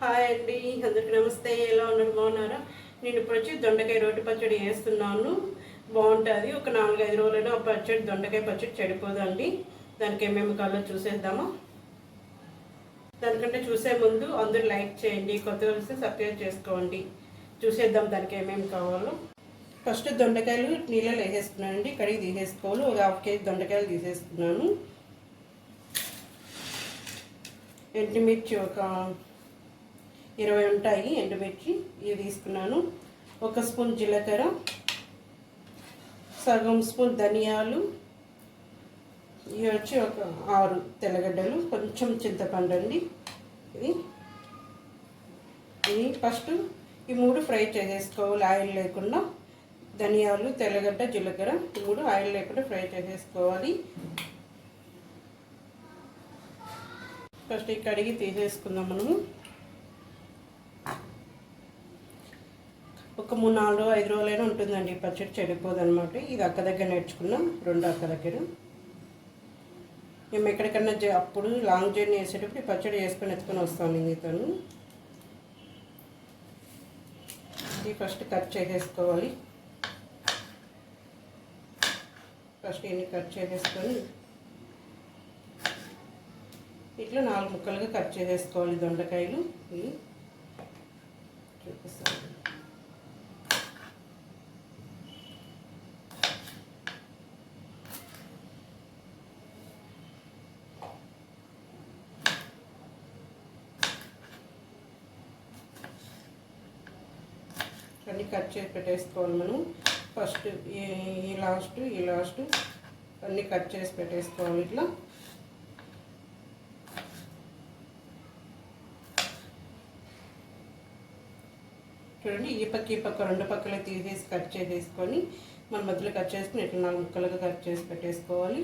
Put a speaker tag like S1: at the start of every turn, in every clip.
S1: Hi అండి, అందరికి నమస్తే. ఎలా ఉన్నారు? బాగున్నారా? నేను ఇప్పుడు వచ్చి దొండకాయ రోటి పచ్చడి వేస్తున్నాను. బాగుంటుంది. ఒక 4-5 రోజులైనా ఆ పచ్చడి దొండకాయ పచ్చడి చెడిపోదండి. దానికి ఏమేమి కావాలో చూసేద్దామా. దానికంటే చూసే ముందు అందరూ లైక్ చేయండి, కొత్తగా వస్తే సబ్స్క్రైబ్ చేసుకోండి. చూసేద్దాం దానికి ఏమేమి కావాలో. ఫస్ట్ దొండకాయలు నీళ్ళలో వేసేస్తున్నానండి, కడిగి తీసేసుకోవాలి. ఒక 1/2 కేజీ దొండకాయలు తీసేస్తున్నాను. ఎండుమిర్చి ఒక 20 ఉంటాయి ఎండుమిర్చి, ఇవి తీసుకున్నాను. 1 స్పూన్ జీలకర్ర, సగం స్పూన్ ధనియాలు, ఇవి వచ్చి ఒక 6 తెల్లగడ్డలు, కొంచెం చింతపండు అండి. ఇది ఫస్ట్ ఈ 3 ఫ్రై చేసేసుకోవాలి ఆయిల్ లేకుండా. ధనియాలు, తెల్లగడ్డ, జీలకర్ర ఈ 3 ఆయిల్ లేకుండా ఫ్రై చేసేసుకోవాలి. ఫస్ట్ ఈ కడిగి తీసేసుకుందాం మనము. ఒక 3-4-5 రోజులైనా ఉంటుందండి ఈ పచ్చడి, చెడిపోదు అనమాట. ఇది అక్క దగ్గర నేర్చుకున్నాం, 2 అక్క దగ్గర. మేము ఎక్కడికన్నా అప్పుడు లాంగ్ జర్నీ వేసేటప్పుడు ఈ పచ్చడి వేసుకొని ఎత్తుకొని వస్తాను ఇంతను. ఇది ఫస్ట్ కట్ చేసేసుకోవాలి. ఫస్ట్ ఇన్ని కట్ చేసేసుకొని ఇట్లా 4 ముక్కలుగా కట్ చేసేసుకోవాలి దొండకాయలు. ఇవి చూపిస్తాను. అన్నీ కట్ చేసి పెట్టేసుకోవాలి మనం. ఫస్ట్ ఈ లాస్ట్ అన్నీ కట్ చేసి పెట్టేసుకోవాలి ఇట్లా. చూడండి, ఈ పక్క 2 పక్కలే తీసేసి కట్ చేసేసుకొని మన మధ్యలో కట్ చేసుకుని ఇట్లా 4 ముక్కలుగా కట్ చేసి పెట్టేసుకోవాలి.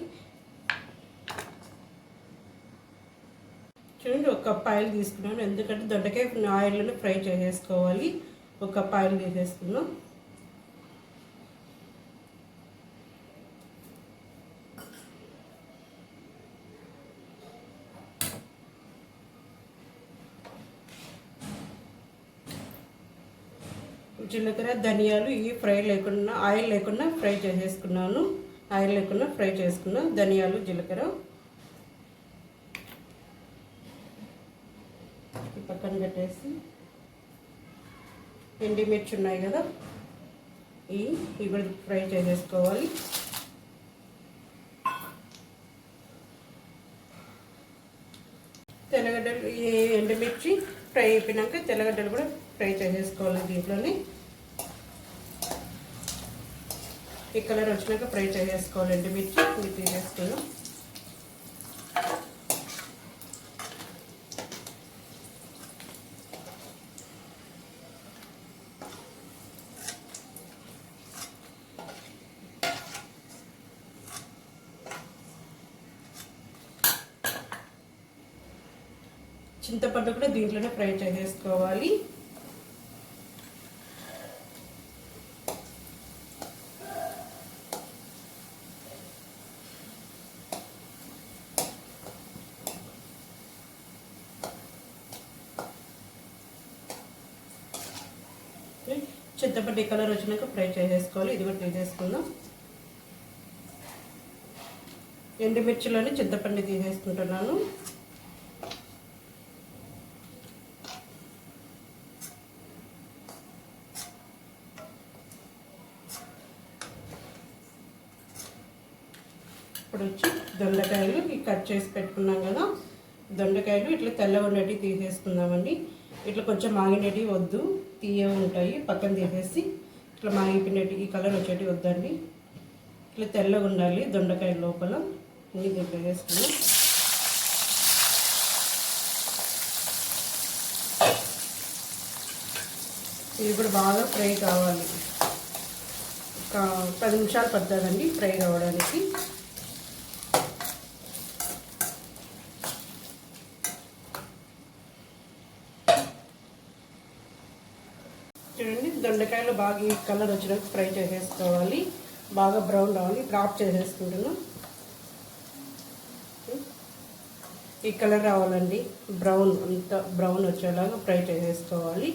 S1: చూడండి, 1 కప్ ఆయిల్ తీసుకున్నాను, ఎందుకంటే దొండకాయ ఆయిల్లోనే ఫ్రై చేసేసుకోవాలి. 1 కప్ ఆయిల్ తీసేసుకున్నాం. జీలకర్ర, ధనియాలు ఇవి ఫ్రై లేకుండా ఆయిల్ లేకుండా ఫ్రై చేసేసుకున్నాను. ఆయిల్ లేకుండా ఫ్రై చేసుకున్నా ధనియాలు, జీలకర్ర ఈ పక్కన పెట్టేసి, ఎండుమిర్చి ఉన్నాయి కదా ఇవి కూడా ఫ్రై చేసేసుకోవాలి. తెల్లగడ్డలు, ఈ ఎండుమిర్చి ఫ్రై అయిపోయినాక తెల్లగడ్డలు కూడా ఫ్రై చేసేసుకోవాలి దీంట్లోనే. ఈ కలర్ వచ్చినాక ఫ్రై చేసేసుకోవాలి ఎండుమిర్చి. ఇది తీసేసుకున్నాం. చింతపండు కూడా దీంట్లోనే ఫ్రై చేసేసుకోవాలి. చింతపండు ఈ కలర్ వచ్చినాక ఫ్రై చేసేసుకోవాలి. ఇది కూడా తీసేసుకుందాం. ఎండుమిర్చిలోనే చింతపండు తీసేసుకుంటున్నాను. ఇప్పుడు వచ్చి దొండకాయలు కట్ చేసి పెట్టుకున్నాం కదా, దొండకాయలు ఇట్లా తెల్లగా ఉండేటివి తీసేసుకుందామండి. ఇట్లా కొంచెం మాగినటివి వద్దు, తీయ ఉంటాయి, పక్కన తీసేసి ఇట్లా మాగిపోయినట్టు ఈ కలర్ వచ్చేటివి వద్దండి. ఇట్లా తెల్లగా ఉండాలి దొండకాయ లోపల. ఇన్ని తీసేసుకున్నాం. ఇది కూడా బాగా ఫ్రై కావాలి. ఒక 10 నిమిషాలు పడుతుందండి ఫ్రై కావడానికి. చూడండి, దొండకాయలు బాగా ఈ కలర్ వచ్చినట్టు ఫ్రై చేసేసుకోవాలి. బాగా బ్రౌన్ రావాలి. ఇప్పుడు ఆఫ్ చేసేసుకుంటున్నాం. ఈ కలర్ రావాలండి, బ్రౌన్ అంత బ్రౌన్ వచ్చేలాగా ఫ్రై చేసేసుకోవాలి.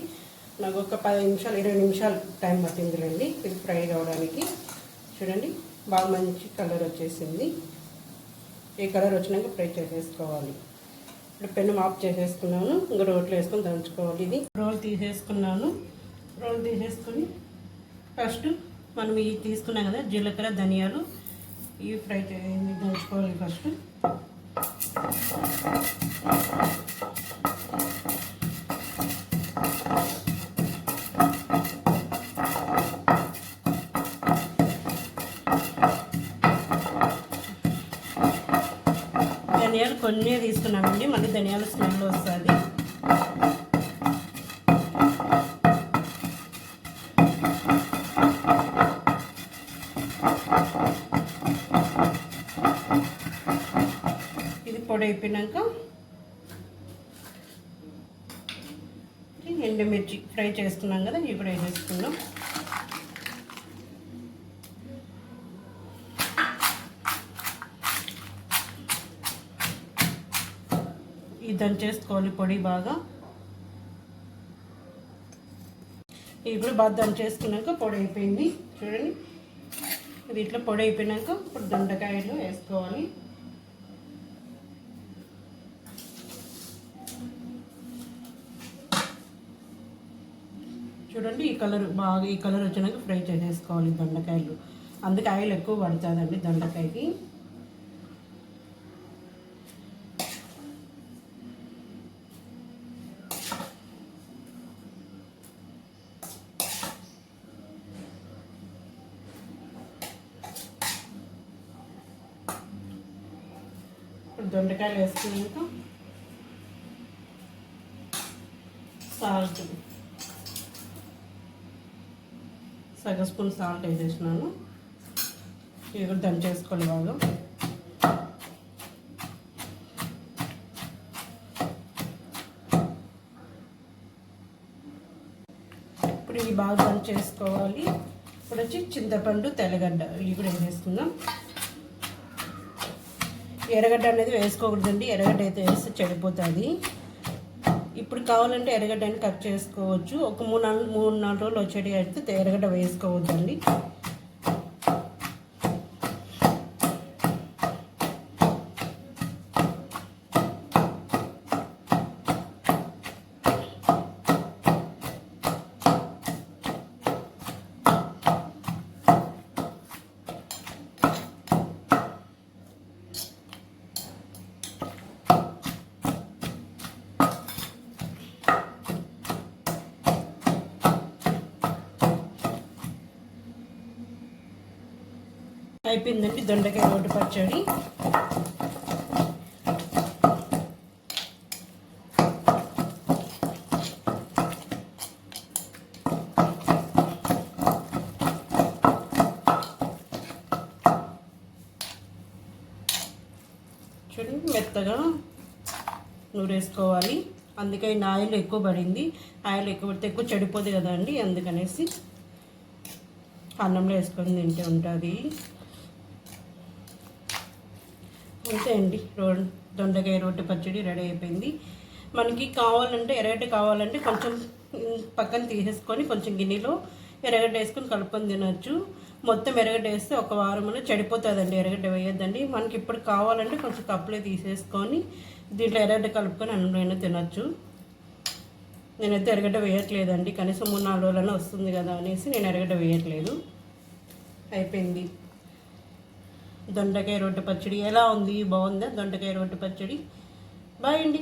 S1: నాకు ఒక 10 నిమిషాలు 20 నిమిషాలు టైం పట్టిందిలేండి ఇది ఫ్రై కావడానికి. చూడండి బాగా మంచి కలర్ వచ్చేసింది. ఈ కలర్ వచ్చినాక ఫ్రై చేసేసుకోవాలి. ఇప్పుడు పెన్ను ఆఫ్ చేసేసుకున్నాను. ఇంకా రోట్లో వేసుకొని దంచుకోవాలి. ఇది రోల్ తీసేసుకున్నాను. రోల్ తీసేసుకొని ఫస్ట్ మనం ఇవి తీసుకున్నాం కదా జీలకర్ర ధనియాలు ఇవి ఫ్రై దంచుకోవాలి. ఫస్ట్ ధనియాలు కొన్ని తీసుకున్నామండి, మళ్ళీ ధనియాల స్మెల్ వస్తుంది. ఇది పొడి అయిపోయినాక ఎండుమిర్చి ఫ్రై చేసుకున్నాం కదా ఇవి కూడా వేసేసుకున్నాం. ఇది చేసుకోవాలి పొడి బాగా. ఇప్పుడు బాగా దంచేసుకున్నాక పొడి అయిపోయింది. చూడండి ఇది ఇట్లా పొడి అయిపోయినాక ఇప్పుడు దొండకాయలు వేసుకోవాలి. చూడండి ఈ కలర్ బాగా ఈ కలర్ వచ్చినాక ఫ్రై చేసేసుకోవాలి దొండకాయలు. అందుకే ఆయిల్ ఎక్కువ పడుతుందండి దొండకాయకి. దొండకాయలు వేసుకున్నాక సాల్ట్ సగం స్పూన్ సాల్ట్ వేసేసినాను. ఇవి కూడా దంచేసుకోవాలి బాగా. ఇప్పుడు ఇవి బాగా దంచేసుకోవాలి. ఇప్పుడు వచ్చి చింతపండు తెల్లగడ్డ ఇవి కూడా వేసేసుకుందాం. ఎర్రగడ్డ అనేది వేసుకోకూడదండి, ఎర్రగడ్డ అయితే వేస్తే చెడిపోతుంది. ఇప్పుడు కావాలంటే ఎర్రగడ్డ అని కట్ చేసుకోవచ్చు. ఒక 3-4 రోజులు వచ్చేటి అయితే ఎర్రగడ్డ వేసుకోవద్దండి. అయిపోయిందండి దొండకాయ రోటి పచ్చడి. చూడండి మెత్తగా నూరేసుకోవాలి. అందుకే ఆయిల్ ఎక్కువ పడింది. ఆయిల్ ఎక్కువ పడితే ఎక్కువ చెడిపోదు కదా అండి, అందుకనేసి అన్నంలో వేసుకొని తింటే ఉంటుంది. అంతే అండి, దొండకాయ రోటి పచ్చడి రెడీ అయిపోయింది. మనకి కావాలంటే ఎర్రగడ్డ కావాలంటే కొంచెం పక్కన తీసేసుకొని కొంచెం గిన్నెలో ఎర్రగడ్డ వేసుకొని కలుపుకొని తినచ్చు. మొత్తం ఎర్రగడ్డ వేస్తే ఒక వారంలో చెడిపోతుందండి, ఎర్రగడ్డ వేయొద్దండి. మనకి ఇప్పుడు కావాలంటే కొంచెం కప్పులే తీసేసుకొని దీంట్లో ఎర్రగడ్డ కలుపుకొని అన్నంలో తినచ్చు. నేనైతే ఎర్రగడ్డ వేయట్లేదండి, కనీసం 3-4 రోజులైనా వస్తుంది కదా అనేసి నేను ఎర్రగడ్డ వేయట్లేదు. అయిపోయింది దొండకాయ రోటి పచ్చడి. ఎలా ఉంది, బాగుందా దొండకాయ రోటి పచ్చడి? బాయ్ అండి.